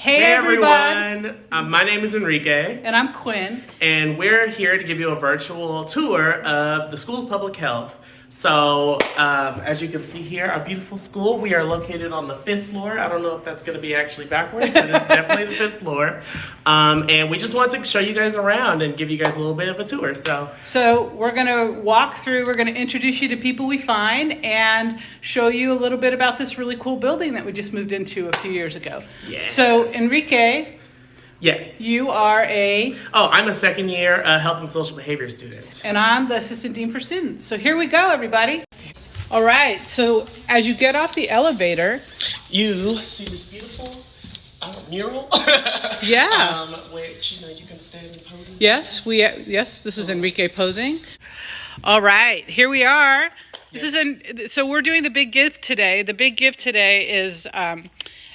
Hey everyone! My name is Enrique. And I'm Quinn. And we're here to give you a virtual tour of the School of Public Health. So, as you can see here, our beautiful school, we are located on the 5th floor. I don't know if that's going to be actually backwards, but it's definitely the 5th floor. And we just wanted to show you guys around and give you guys a little bit of a tour. So we're going to walk through, we're going to introduce you to people we find and show you a little bit about this really cool building that we just moved into a few years ago. Yes. So, Enrique. Yes. You are I'm a second year health and social behavior student. And I'm the assistant dean for students. So here we go, everybody. All right, so as you get off the elevator, you see this beautiful mural? Yeah. Which, you can stand and pose. Yes, this is Enrique posing. All right, here we are. So we're doing the big gift today. The big gift today is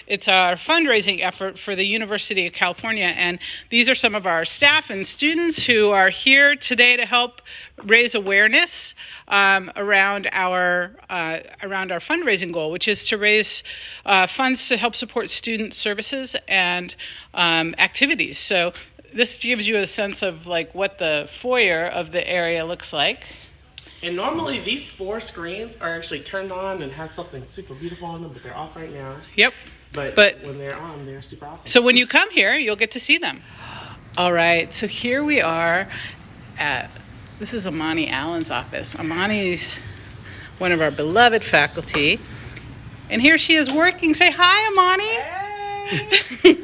it's our fundraising effort for the University of California, and these are some of our staff and students who are here today to help raise awareness around our fundraising goal, which is to raise funds to help support student services and activities. So this gives you a sense of what the foyer of the area looks like. And normally these 4 screens are actually turned on and have something super beautiful on them, but they're off right now. Yep. But when they're on, they're super awesome. So when you come here, you'll get to see them. All right, so here we are this is AMANI Allen's office. AMANI's one of our beloved faculty. And here she is working. Say hi, AMANI. Hey.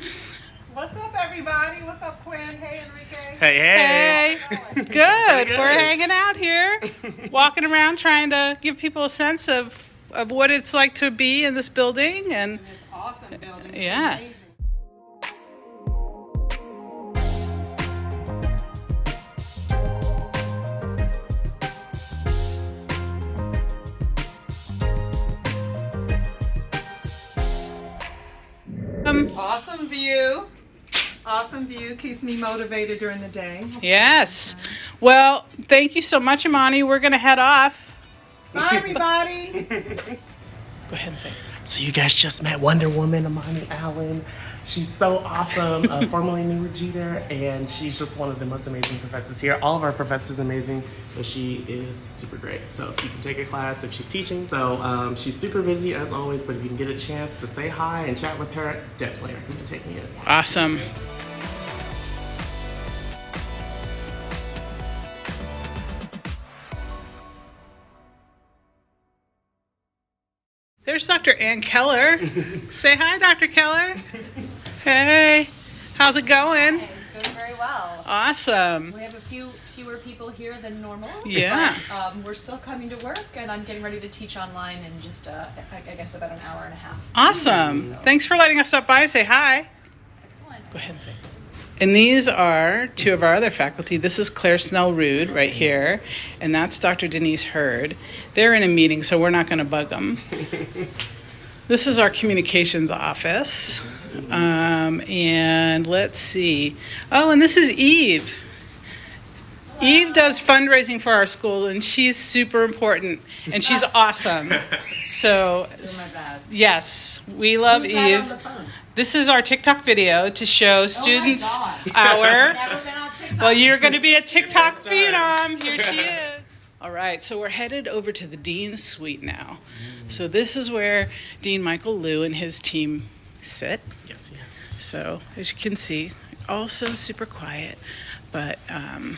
What's up, everybody? What's up, Quinn? Hey, Enrique. Hey. Good. We're hanging out here, walking around trying to give people a sense of what it's like to be in this building. And this awesome building. It's yeah. amazing. Awesome view. Awesome view. Keeps me motivated during the day. Yes. Well, thank you so much, AMANI. We're going to head off. Bye, everybody. Go ahead and say. So you guys just met Wonder Woman, AMANI Allen. She's so awesome, formerly knew Regina, and she's just one of the most amazing professors here. All of our professors are amazing, but she is super great. So if you can take a class, if she's teaching. So she's super busy as always, but if you can get a chance to say hi and chat with her, definitely recommend taking it. Awesome. There's Dr. Ann Keller. Say hi, Dr. Keller. Hey, how's it going? Hi, it's going very well. Awesome. We have a fewer people here than normal. Yeah. But we're still coming to work, and I'm getting ready to teach online in just, I guess, about an hour and a half. Awesome. So. Thanks for letting us stop by. Say hi. Excellent. Go ahead and say. And these are 2 of our other faculty. This is Claire Snell-Rude right here, and that's Dr. Denise Hurd. They're in a meeting, so we're not going to bug them. This is our communications office. And let's see. Oh, and this is Eve. Hello. Eve does fundraising for our school, and she's super important, and she's awesome. So, yes, we love Who's Eve. on the phone? This is our TikTok video to show students Never been on TikTok. Well, you're going to be a TikTok phenom. Here she is. All right, so we're headed over to the Dean's Suite now. So this is where Dean Michael Liu and his team sit. Yes. So as you can see, also super quiet, but a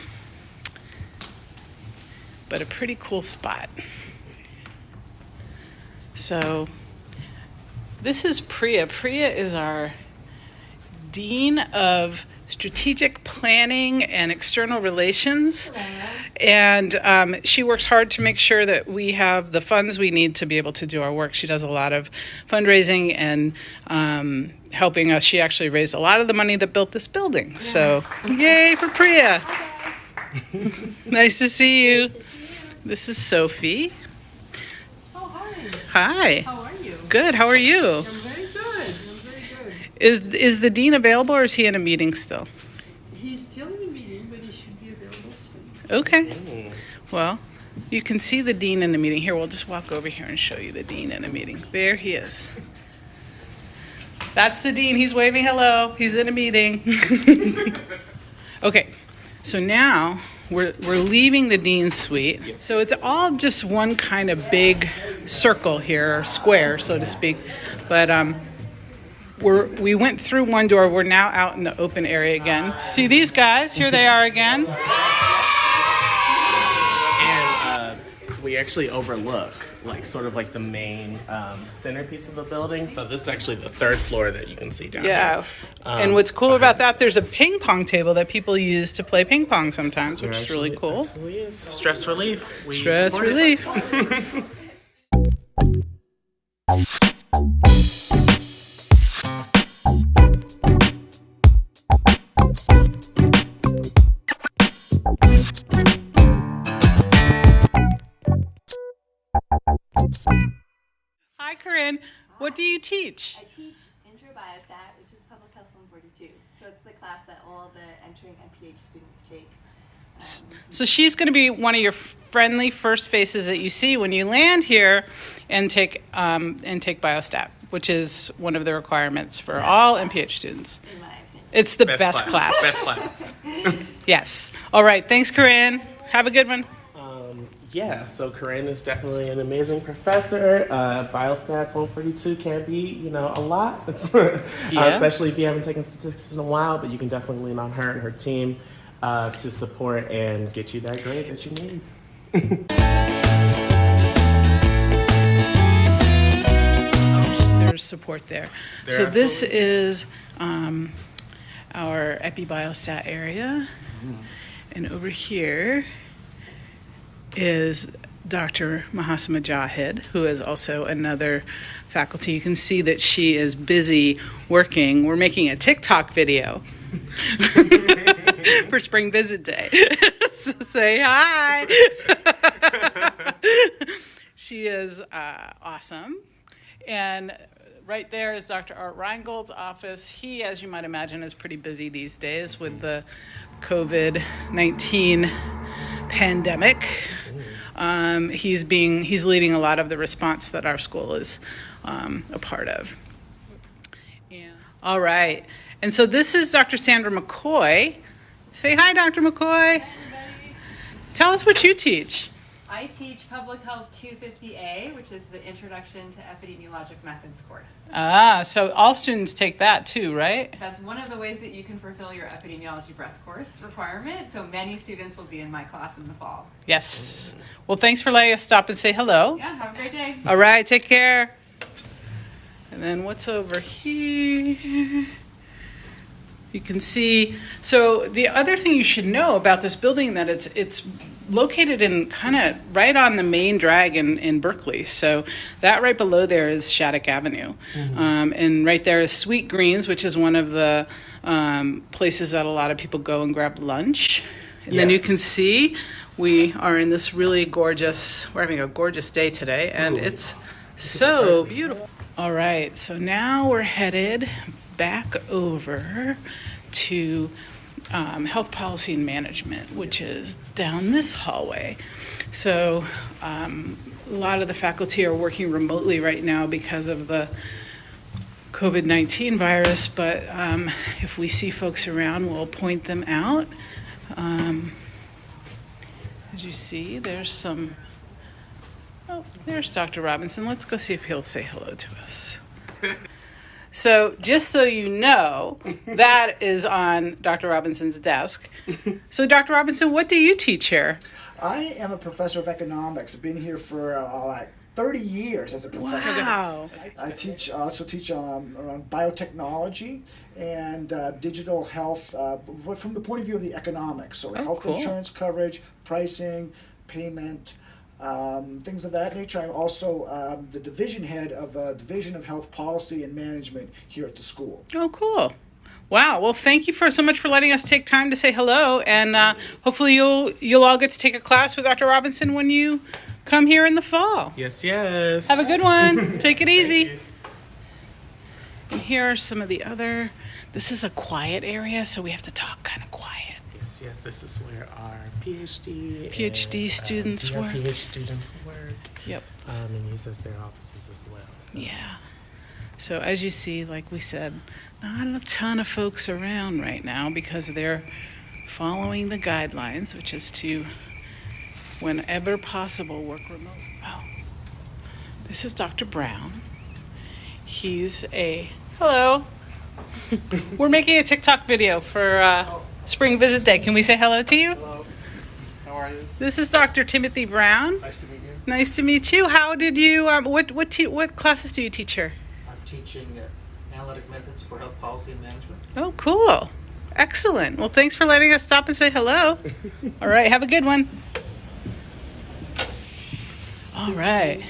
pretty cool spot. So this is Priya. Priya is our Dean of Strategic Planning and External Relations. And she works hard to make sure that we have the funds we need to be able to do our work. She does a lot of fundraising and helping us. She actually raised a lot of the money that built this building. Yeah. So yay for Priya. Nice to see you. This is Sophie. Oh, hi. Hi. How are you? Good. How are you? I'm very good. Is the dean available, or is he in a meeting still? He's still in a meeting, but he should be available soon. Okay. Well, you can see the dean in a meeting. Here, we'll just walk over here and show you the dean in a meeting. There he is. That's the dean. He's waving hello. He's in a meeting. Okay, so now we're leaving the dean's suite. So it's all just one kind of big circle here, or square, so to speak. But we went through one door. We're now out in the open area again. See these guys? Here they are again. And we actually overlook sort of the main centerpiece of the building. So this is actually the third floor that you can see down Yeah. here. And what's cool about that, there's a ping pong table that people use to play ping pong sometimes, which is really cool. Absolutely is. Stress relief. We Stress support it. relief. Hi, Corinne. What do you teach? I teach Intro Biostat, which is Public Health 142. So it's the class that all the entering MPH students take. So she's going to be one of your friendly first faces that you see when you land here and take Biostat, which is one of the requirements for all MPH students. In my opinion. It's the best class. Best class. Yes. All right. Thanks, Corinne. Have a good one. Yeah, so Corinne is definitely an amazing professor. Biostats 142 can be, a lot, especially if you haven't taken statistics in a while, but you can definitely lean on her and her team to support and get you that grade that you need. There's support there. So this is our epibiostat area. And over here is Dr. Mahasima Jahid, who is also another faculty. You can see that she is busy working. We're making a TikTok video for Spring Visit Day. So say hi. She is awesome. And right there is Dr. Art Reingold's office. He, as you might imagine, is pretty busy these days with the COVID-19 pandemic. He's leading a lot of the response that our school is a part of. Yeah. All right. And so this is Dr. Sandra MCCOY. Say hi, Dr. MCCOY. Hi, everybody. Tell us what you teach. I teach Public Health 250A, which is the Introduction to Epidemiologic Methods course. So all students take that too, right? That's one of the ways that you can fulfill your epidemiology breadth course requirement. So many students will be in my class in the fall. Yes. Well, thanks for letting us stop and say hello. Yeah, have a great day. All right, take care. And then what's over here? You can see, so the other thing you should know about this building that it's located in kind of right on the main drag in Berkeley. So that right below there is Shattuck Avenue. And right there is Sweet Greens, which is one of the places that a lot of people go and grab lunch. And then you can see we are in this really gorgeous, we're having a gorgeous day today, and it's so beautiful. All right, so now we're headed back over to health policy and management, which is down this hallway. So a lot of the faculty are working remotely right now because of the COVID-19 virus, but if we see folks around, we'll point them out. As you see, there's some, oh, there's Dr. Robinson. Let's go see if he'll say hello to us. So just so you know, that is on Dr. Robinson's desk. So Dr. Robinson, what do you teach here? I am a professor of economics. I've been here for like 30 years as a professor. Wow. I also teach around biotechnology and digital health from the point of view of the economics. So health cool. insurance coverage, pricing, payment, things of that nature. I'm also the division head of the Division of Health Policy and Management here at the school. Oh, cool. Wow. Well, thank you so much for letting us take time to say hello, and hopefully you'll all get to take a class with Dr. Robinson when you come here in the fall. Yes, yes. Have a good one. Take it easy. And here are some of the other. This is a quiet area, so we have to talk kind of quiet. Yes, this is where our PhD students work. PhD students work. Yep. And uses their offices as well. So. Yeah. So as you see, like we said, not a ton of folks around right now because they're following the guidelines, which is to, whenever possible, work remote. Oh, this is Dr. Brown. He's hello. We're making a TikTok video for Spring Visit Day. Can we say hello to you? Hello. How are you? This is Dr. Timothy Brown. Nice to meet you. Nice to meet you. How did you? What classes do you teach here? I'm teaching analytic methods for health policy and management. Oh, cool. Excellent. Well, thanks for letting us stop and say hello. All right. Have a good one. All right.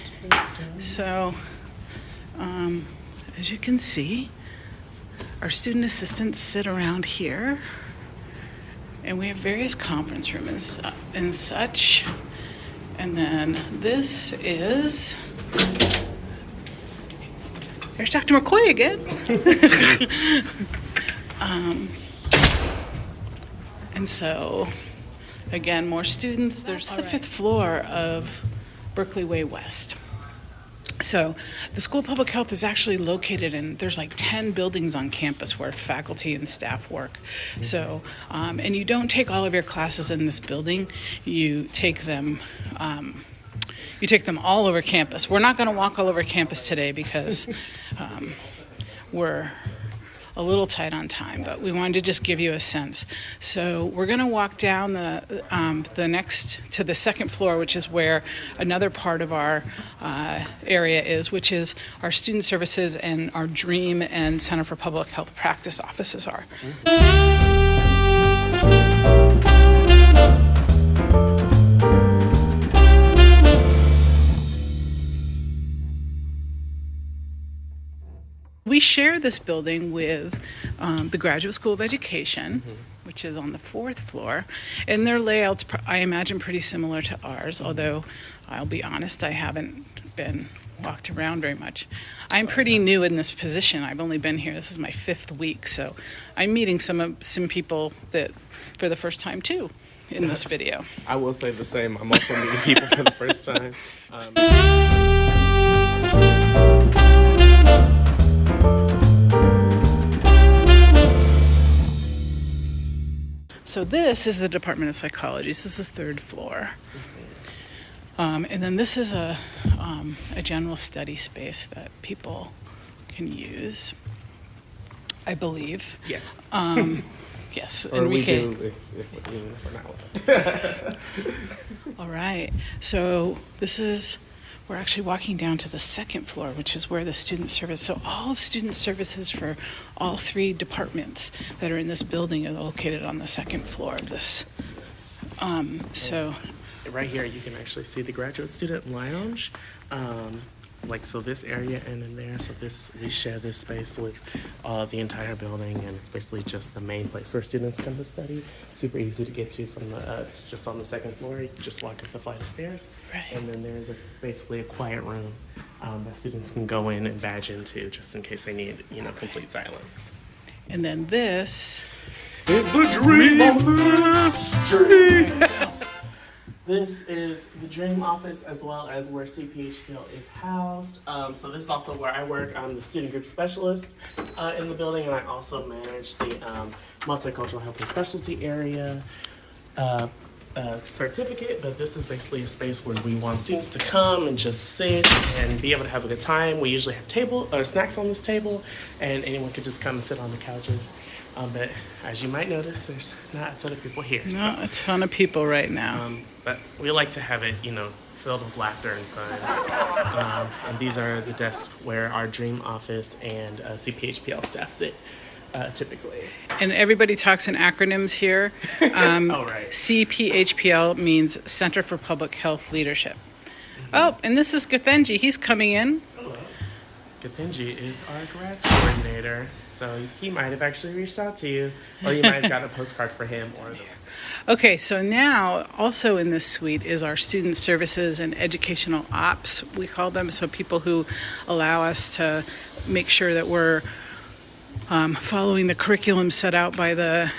So, as you can see, our student assistants sit around here, and we have various conference rooms and such. And then this is, there's Dr. McCoy again. And so, again, more students. There's the 5th floor of Berkeley Way West. So the School of Public Health is actually located in, there's like 10 buildings on campus where faculty and staff work. So, and you don't take all of your classes in this building, you take them all over campus. We're not going to walk all over campus today because we're a little tight on time, but we wanted to just give you a sense. So we're going to walk down the next to the 2nd floor, which is where another part of our area is, which is our student services and our DREAM and Center for Public Health practice offices are. We share this building with the Graduate School of Education, which is on the 4th floor, and their layout's, I imagine, pretty similar to ours, although I'll be honest, I haven't been walked around very much. I'm pretty new in this position. I've only been here, this is my 5th week, so I'm meeting some people that for the first time too in this video. I will say the same. I'm also meeting people for the first time. So this is the Department of Psychology. This is the 3rd floor. And then this is a general study space that people can use, I believe. Yes. Yes, Or Enrique. we do if we're not. Yes. All right. So we're actually walking down to the 2nd floor, which is where the student service, so all of student services for all 3 departments that are in this building are located on the 2nd floor of this. So Right here, you can actually see the graduate student lounge. So this area and in there, so we share this space with the entire building, and it's basically just the main place where students come to study. Super easy to get to from it's just on the 2nd floor. You can just walk up the flight of stairs. Right. And then there's basically a quiet room that students can go in and badge into just in case they need, complete silence. and then this Is the dream office. Dream. This is the DREAM office as well as where CPHPL is housed. So this is also where I work. I'm the student group specialist in the building, and I also manage the multicultural health and specialty area certificate. But this is basically a space where we want students to come and just sit and be able to have a good time. We usually have snacks on this table, and anyone could just come and sit on the couches. But as you might notice, there's not a ton of people here. not a ton of people right now. But we like to have it, filled with laughter and fun. And these are the desks where our DREAM office and CPHPL staff sit typically. And everybody talks in acronyms here. Oh, right. CPHPL means Center for Public Health Leadership. Oh, and this is Gathenji. He's coming in. Hello. Gathenji is our grants coordinator. So he might have actually reached out to you, or you might have got a postcard for him. Okay, so now also in this suite is our student services and educational ops, we call them. So people who allow us to make sure that we're following the curriculum set out by the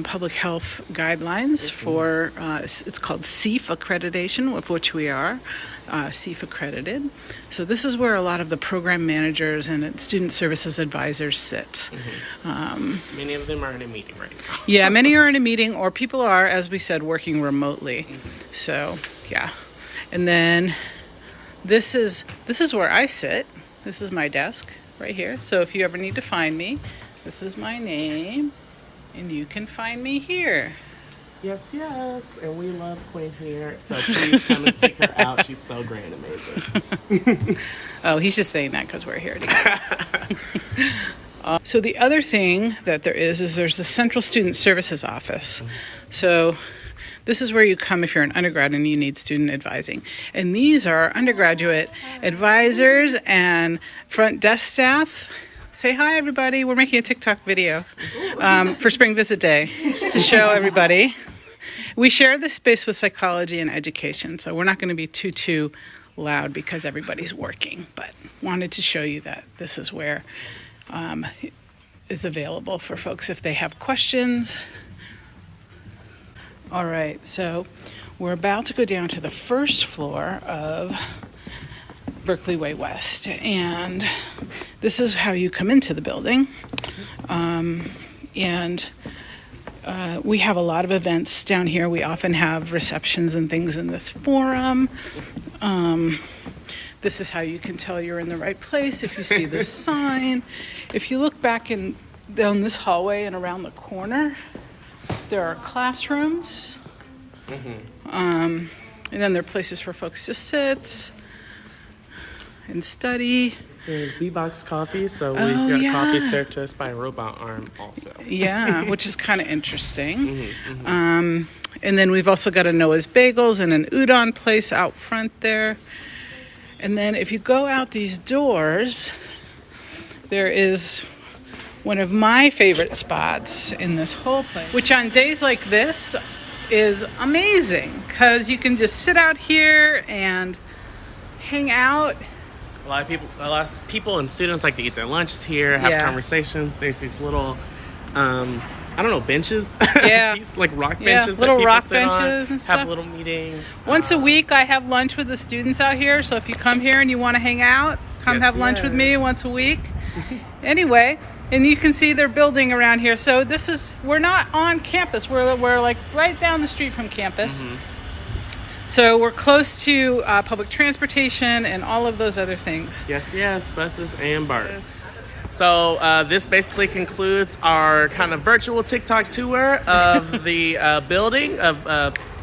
public health guidelines for, it's called CEF accreditation, of which we are CEF accredited. So this is where a lot of the program managers and student services advisors sit. Many of them are in a meeting right now. Yeah, many are in a meeting, or people are, as we said, working remotely. So, yeah. And then this is where I sit. This is my desk right here. So if you ever need to find me, this is my name, and you can find me here. Yes, yes, and we love Quinn here, so please come and seek her out. She's so great and amazing. Oh, he's just saying that because we're here together. So the other thing that there is there's the Central Student Services Office. So this is where you come if you're an undergrad and you need student advising. And these are undergraduate advisors and front desk staff. Say hi, everybody. We're making a TikTok video for Spring Visit Day to show everybody. We share this space with psychology and education, so we're not going to be too loud because everybody's working, but wanted to show you that this is where is available for folks if they have questions. All right, so we're about to go down to the first floor of Berkeley Way West, and this is how you come into the building. We have a lot of events down here. We often have receptions and things in this forum. This is how you can tell you're in the right place if you see this sign. If you look back down this hallway and around the corner, there are classrooms. And then there are places for folks to sit and study. And B-Box Coffee, so we've got coffee served to us by a robot arm also. Yeah, which is kind of interesting. And then we've also got a Noah's Bagels and an udon place out front there. And then if you go out these doors, there is one of my favorite spots in this whole place, which on days like this is amazing because you can just sit out here and hang out. A lot of people and students like to eat their lunches here, have conversations. There's these little, I don't know, benches. Yeah. These, like rock benches. Little that rock sit on, benches and stuff. Have little meetings. Once a week, I have lunch with the students out here. So if you come here and you want to hang out, come have lunch with me once a week. Anyway, and you can see they're building around here. So we're not on campus. We're like right down the street from campus. So we're close to public transportation and all of those other things. Yes, buses and BARTs. So this basically concludes our kind of virtual TikTok tour of the building of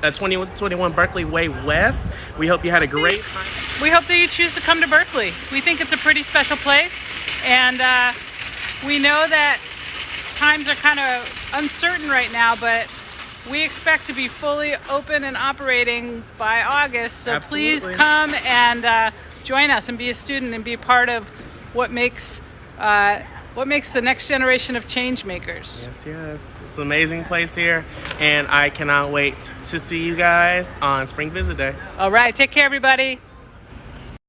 2121 Berkeley Way West. We hope you had a great time. We hope that you choose to come to Berkeley. We think it's a pretty special place, and we know that times are kind of uncertain right now, but we expect to be fully open and operating by August, so Please come and join us and be a student and be a part of what makes the next generation of change makers. Yes. It's an amazing place here, and I cannot wait to see you guys on Spring Visit Day. All right, take care, everybody.